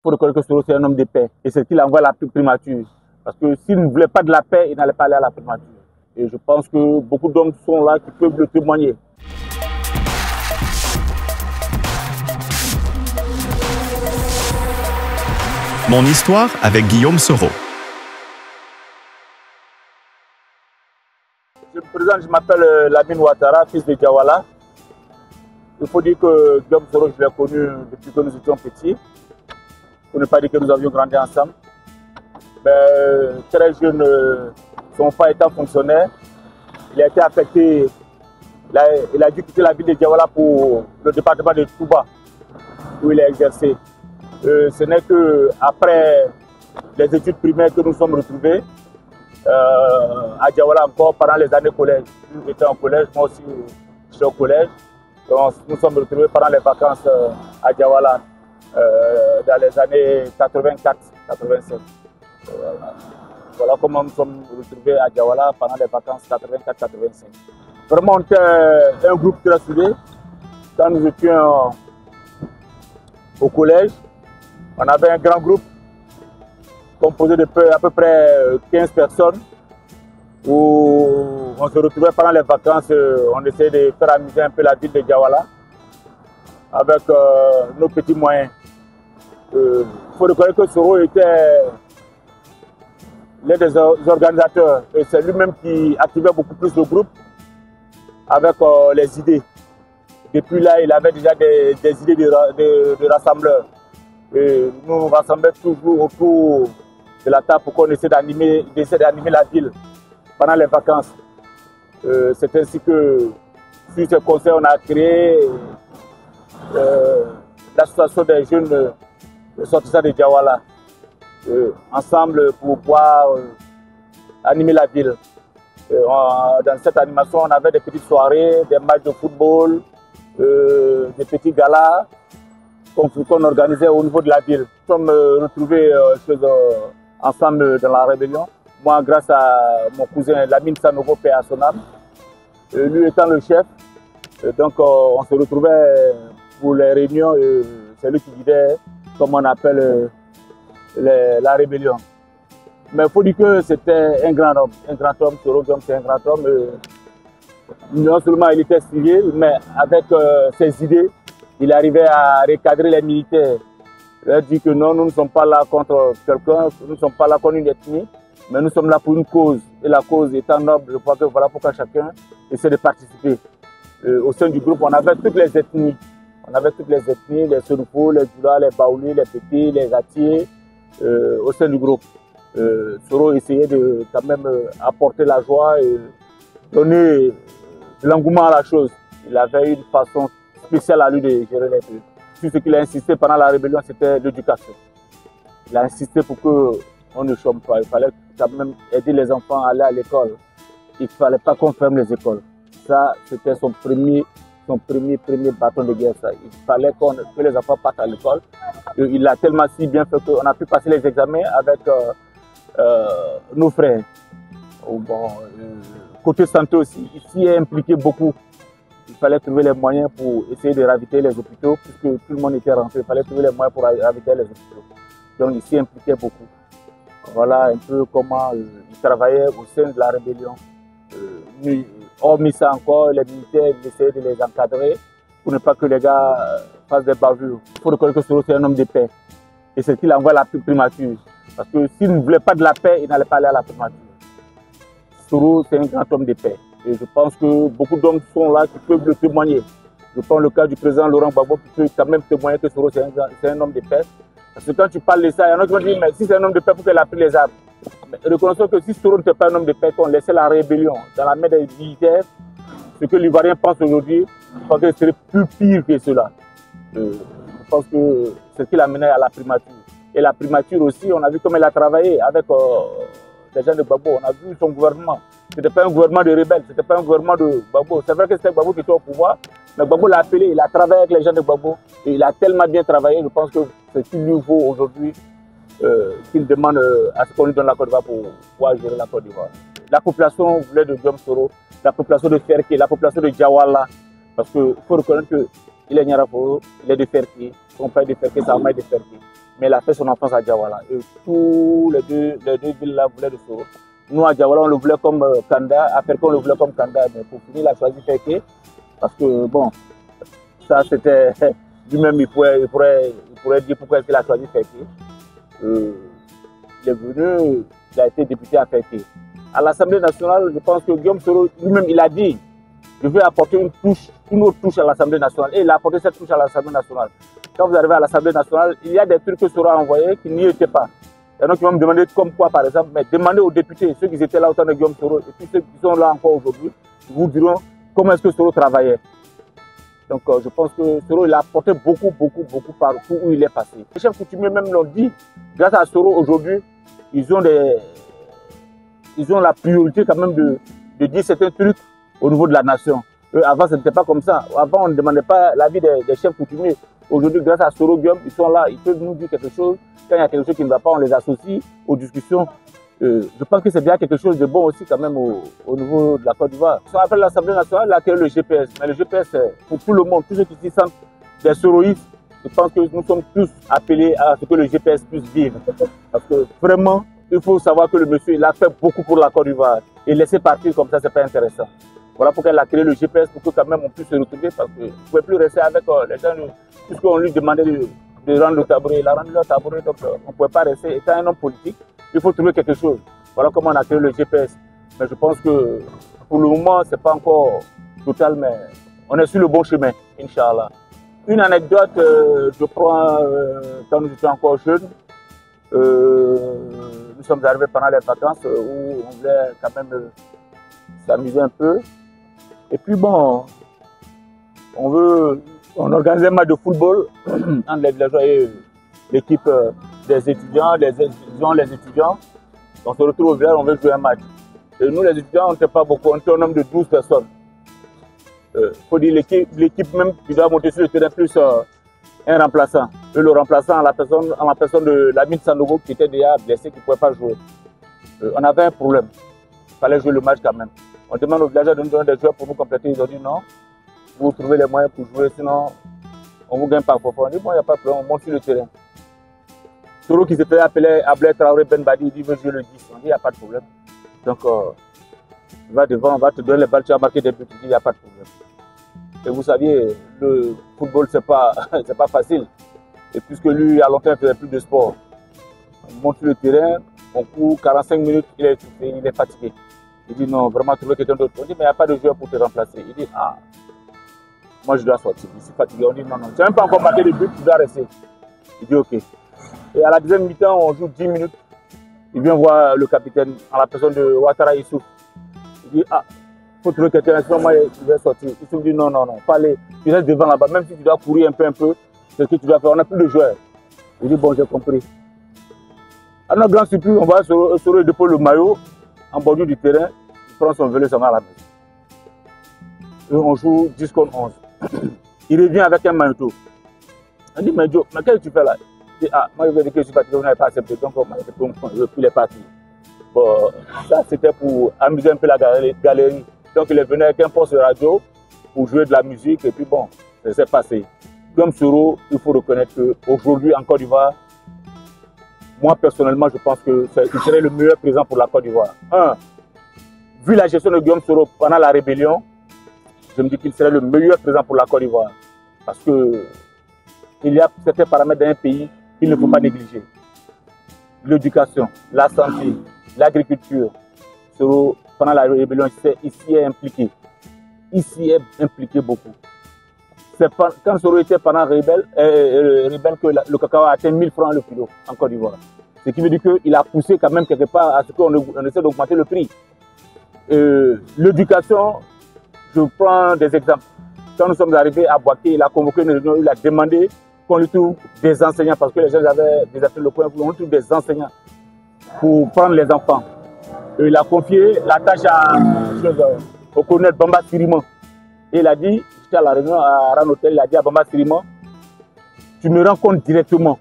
faut reconnaître que Soro, c'est un homme de paix. Et c'est qu'il envoie la primature. Parce que s'il ne voulait pas de la paix, il n'allait pas aller à la primature. Et je pense que beaucoup d'hommes sont là qui peuvent le témoigner. Mon histoire avec Guillaume Soro. Je me présente, je m'appelle Lamine Ouattara, fils de Diawala. Il faut dire que Guillaume Soro, je l'ai connu depuis que nous étions petits. Pour ne pas dire que nous avions grandi ensemble. Mais, très jeune, son père étant fonctionnaire, il a été affecté, il a dû quitter la ville de Diawala pour le département de Touba, où il a exercé. Ce n'est qu'après les études primaires que nous sommes retrouvés à Diawala encore pendant les années collège. Lui était en collège, moi aussi j'étais au collège. Donc, nous sommes retrouvés pendant les vacances à Diawala dans les années 84-85. Voilà comment nous sommes retrouvés à Diawala pendant les vacances 84-85. Vraiment, on était un groupe très soudé. Quand nous étions au collège, on avait un grand groupe composé de à peu près 15 personnes où on se retrouvait pendant les vacances, on essayait de faire amuser un peu la ville de Diawala avec nos petits moyens. Il faut reconnaître que Soro était l'un des organisateurs et c'est lui-même qui activait beaucoup plus le groupe avec les idées. Depuis là, il avait déjà des idées de rassembleurs. Et nous nous rassemblions toujours autour de la table pour qu'on essaie d'animer la ville pendant les vacances. C'est ainsi que, sur ce conseil, on a créé l'association des jeunes sortissants de Diawala, ensemble pour pouvoir animer la ville. Dans cette animation, on avait des petites soirées, des matchs de football, des petits galas qu'on organisait au niveau de la ville. Nous sommes retrouvés ensemble dans la rébellion. Moi, grâce à mon cousin Lamine Sanogo, paix à son âme, lui étant le chef. Donc, on se retrouvait pour les réunions. C'est lui qui guidait, comme on appelle, la rébellion. Mais il faut dire que c'était un grand homme, Soro Guillaume, c'est un grand homme. Non seulement il était civil, mais avec ses idées, il arrivait à recadrer les militaires. Il a dit que non, nous ne sommes pas là contre quelqu'un, nous ne sommes pas là contre une ethnie, mais nous sommes là pour une cause. Et la cause étant noble, je crois que voilà pourquoi chacun essaie de participer. Au sein du groupe, on avait toutes les ethnies. On avait toutes les ethnies, les Sorufo, les Djoula, les Baouli, les Pétis, les Atiers, au sein du groupe. Soro essayait de quand même apporter la joie et donner de l'engouement à la chose. Il avait une façon spéciale à lui de gérer les trucs. Tout ce qu'il a insisté pendant la rébellion, c'était l'éducation. Il a insisté pour qu'on ne chôme pas. Il fallait quand même aider les enfants à aller à l'école. Il ne fallait pas qu'on ferme les écoles. Ça, c'était son premier bâton de guerre. Ça. Il fallait que les enfants partent à l'école. Il a tellement si bien fait qu'on a pu passer les examens avec nos frères. Bon, côté santé aussi, ici est impliqué beaucoup. Il fallait trouver les moyens pour essayer de ravitailler les hôpitaux, puisque tout le monde était rentré. Il fallait trouver les moyens pour ravitailler les hôpitaux. Donc ici impliquait beaucoup. Voilà un peu comment il travaillait au sein de la rébellion. Hormis ça encore, les militaires essayaient de les encadrer pour ne pas que les gars fassent des bavures. Il faut reconnaître que Soro, c'est un homme de paix. Et c'est qu'il envoie la primature. Parce que s'il ne voulait pas de la paix, il n'allait pas aller à la primature. Soro, c'est un grand homme de paix. Et je pense que beaucoup d'hommes sont là qui peuvent le témoigner. Je prends le cas du président Laurent Gbagbo qui peut quand même témoigner que Soro, c'est un homme de paix. Parce que quand tu parles de ça, il y en a qui vont dire, mais si c'est un homme de paix, pourquoi il a pris les armes? Mais reconnaissons que si Soro n'était pas un homme de paix, qu'on laissait la rébellion dans la main des militaires, ce que l'Ivoirien pense aujourd'hui, je pense que ce serait plus pire que cela. Je pense que c'est ce qui l'a mené à la primature. Et la primature aussi, on a vu comment elle a travaillé avec les gens de Gbagbo. On a vu son gouvernement. Ce n'était pas un gouvernement de rebelles, ce n'était pas un gouvernement de Gbagbo. C'est vrai que c'était Gbagbo qui était au pouvoir, mais Gbagbo l'a appelé, il a travaillé avec les gens de Gbagbo. Et il a tellement bien travaillé, je pense que c'est ce qu'il lui vaut aujourd'hui qu'il demande à ce qu'on lui donne la Côte d'Ivoire pour pouvoir gérer la Côte d'Ivoire. La population voulait de Guillaume Soro, la population de Ferké, la population de Diawala, parce qu'il faut reconnaître qu'il est Nyaraforo, il est de Ferké, son père est de Ferké, sa mère est de Ferké. mais il a fait son enfance à Diawala. Et tous les deux villes là voulaient de Soro. Nous à Diawala, on le voulait comme Kanda, à Ferko, on le voulait comme Kanda, mais pour finir, il a choisi Feke, parce que bon, ça c'était, lui-même il pourrait dire pourquoi il a choisi Feke. Il est venu, il a été député à Feke. À l'Assemblée nationale, je pense que Guillaume Soro lui-même, il a dit, je vais apporter une autre touche à l'Assemblée nationale. Et il a apporté cette touche à l'Assemblée nationale. Quand vous arrivez à l'Assemblée nationale, il y a des trucs que Soro a envoyés qui n'y étaient pas. Il y en a qui vont me demander comme quoi, par exemple, mais demandez aux députés, ceux qui étaient là au temps de Guillaume Soro, et puis ceux qui sont là encore aujourd'hui, vous diront comment est-ce que Soro travaillait. Donc je pense que Soro, il a apporté beaucoup partout où il est passé. Les chefs coutumiers même l'ont dit, grâce à Soro aujourd'hui, ils ont la priorité quand même de dire certains trucs au niveau de la nation. Avant, ce n'était pas comme ça. Avant, on ne demandait pas l'avis des chefs coutumiers. Aujourd'hui, grâce à Soro Guillaume, ils sont là, ils peuvent nous dire quelque chose. Quand il y a quelque chose qui ne va pas, on les associe aux discussions. Je pense que c'est déjà quelque chose de bon aussi quand même au niveau de la Côte d'Ivoire. Après l'Assemblée nationale, il a créé le GPS. Mais le GPS, pour tout le monde, tous ceux qui s'y sentent des soroïstes, je pense que nous sommes tous appelés à ce que le GPS puisse vivre. Parce que vraiment, il faut savoir que le monsieur, il a fait beaucoup pour la Côte d'Ivoire. Et laisser partir comme ça, c'est pas intéressant. Voilà pourquoi il a créé le GPS, pour que quand même on puisse se retrouver, parce qu'on ne pouvait plus rester avec les gens, puisqu'on lui demandait de rendre le tabouret. Il a rendu le tabouret, donc on ne pouvait pas rester. Étant un homme politique, il faut trouver quelque chose. Voilà comment on a créé le GPS. Mais je pense que pour le moment, ce n'est pas encore total, mais on est sur le bon chemin, Inch'Allah. Une anecdote, je prends quand nous étions encore jeunes. Nous sommes arrivés pendant les vacances où on voulait quand même s'amuser un peu. Et puis bon, on organise un match de football entre les villageois et l'équipe des étudiants, les étudiants. On se retrouve au village, on veut jouer un match. Et nous les étudiants, on n'était pas beaucoup, on était un nombre de 12 personnes. Faut dire l'équipe même qui doit monter sur le terrain plus un remplaçant. Et le remplaçant en la personne de Lamine Sanogo qui était déjà blessé, qui ne pouvait pas jouer. On avait un problème. Il fallait jouer le match quand même. On demande aux villageois de nous donner des joueurs pour nous compléter. Ils ont dit non, vous trouvez les moyens pour jouer, sinon on ne vous gagne pas. On dit bon, il n'y a pas de problème, on monte sur le terrain. Soro qui s'était appelé Ablé Traoré Ben Badi, il dit veut jouer le 10. On dit il n'y a pas de problème. Donc il va devant, on va te donner les balles, tu vas marquer des buts. Il dit il n'y a pas de problème. Et vous saviez, le football, c'est pas facile. Et puisque lui, à longtemps, il ne faisait plus de sport. On monte sur le terrain, on court 45 minutes, il est étouffé, il est fatigué. Il dit non, vraiment trouver quelqu'un d'autre. On dit mais il n'y a pas de joueur pour te remplacer. Il dit ah, moi je dois sortir, je suis fatigué. On dit non, tu n'as même pas encore marqué de but, tu dois rester. Il dit ok. Et à la deuxième mi-temps, on joue 10 minutes. Il vient voir le capitaine en la personne de Ouattara Issouf. Il dit ah, il faut trouver quelqu'un, sinon moi je vais sortir. Issouf dit non, il faut aller, tu restes devant là-bas, même si tu dois courir un peu, c'est ce que tu dois faire. On n'a plus de joueurs. Il dit bon, j'ai compris. À notre grande surprise, on va sur le dépôt le maillot en bordure du terrain, il prend son vélo, s'en va à la maison. Et on joue 10 contre 11. Il revient avec un manteau. On dit, mais Joe, mais qu'est-ce que tu fais là? Il dit, ah, moi je vais dire que je suis fatigué, vous n'avez pas accepté, donc on m'a accepté, il est parti. Bon, ça c'était pour amuser un peu la galerie. Donc il est venu avec un poste de radio pour jouer de la musique, et puis bon, ça s'est passé. Comme Soro, il faut reconnaître qu'aujourd'hui en Côte d'Ivoire, moi personnellement, je pense que il serait le meilleur président pour la Côte d'Ivoire. Vu la gestion de Guillaume Soro pendant la rébellion, je me dis qu'il serait le meilleur président pour la Côte d'Ivoire. Parce que il y a certains paramètres d'un pays qu'il ne faut pas négliger. L'éducation, la santé, l'agriculture. Soro, pendant la rébellion, il s'y est impliqué. Il s'y est impliqué beaucoup. C'est quand Soro était pendant rebelle que le cacao a atteint 1000 francs le kilo en Côte d'Ivoire. Ce qui veut dire qu'il a poussé quand même quelque part à ce qu'on essaie d'augmenter le prix. L'éducation, je prends des exemples. Quand nous sommes arrivés à Boaké, il a convoqué une réunion, il a demandé qu'on lui trouve des enseignants, parce que les gens avaient déserté le coin, on lui trouve des enseignants pour prendre les enfants. Et il a confié la tâche au colonel Bamba Siriman. Et il a dit, j'étais à la réunion à Ranotel, il a dit à Bamba Siriman, tu me rends compte directement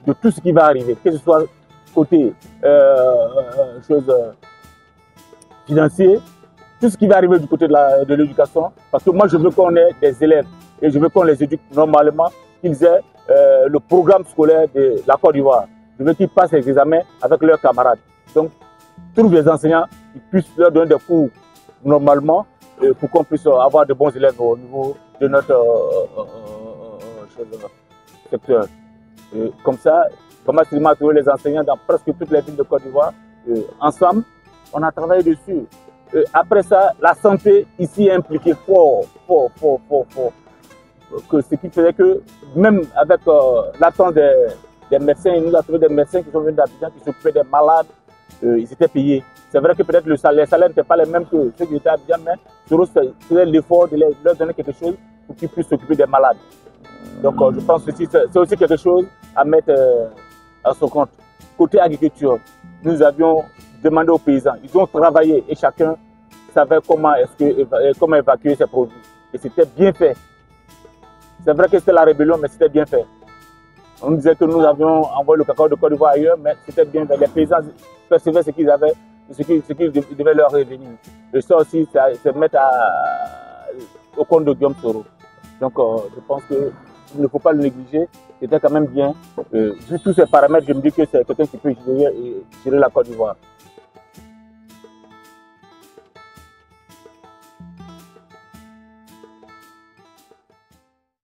de tout ce qui va arriver, que ce soit côté financier, tout ce qui va arriver du côté de l'éducation, parce que moi je veux qu'on ait des élèves et je veux qu'on les éduque normalement, qu'ils aient le programme scolaire de la Côte d'Ivoire. Je veux qu'ils passent les examens avec leurs camarades. Donc, tous les enseignants, ils puissent leur donner des cours normalement pour qu'on puisse avoir de bons élèves au niveau de notre secteur. Comme ça, comment seulement trouver les enseignants dans presque toutes les villes de Côte d'Ivoire. Ensemble, on a travaillé dessus. Après ça, la santé ici est impliquée fort. Que ce qui faisait que, même avec l'attente des médecins, il nous a trouvé des médecins qui sont venus d'Abidjan, qui s'occupaient des malades, ils étaient payés. C'est vrai que peut-être les salaires n'étaient pas les mêmes que ceux qui étaient à Abidjan, mais Soro faisait l'effort de leur donner quelque chose pour qu'ils puissent s'occuper des malades. Donc je pense que c'est aussi quelque chose à mettre à son compte. Côté agriculture, nous avions demandé aux paysans, ils ont travaillé et chacun savait comment évacuer ses produits. Et c'était bien fait. C'est vrai que c'était la rébellion, mais c'était bien fait. On disait que nous avions envoyé le cacao de Côte d'Ivoire ailleurs, mais c'était bien fait. Les paysans percevaient ce qu'ils avaient, ce qui devait leur revenir. Et ça aussi, c'est mettre au compte de Guillaume Soro. Donc je pense qu'il ne faut pas le négliger. C'était quand même bien. Vu tous ces paramètres, je me dis que c'est quelqu'un qui peut gérer la Côte d'Ivoire.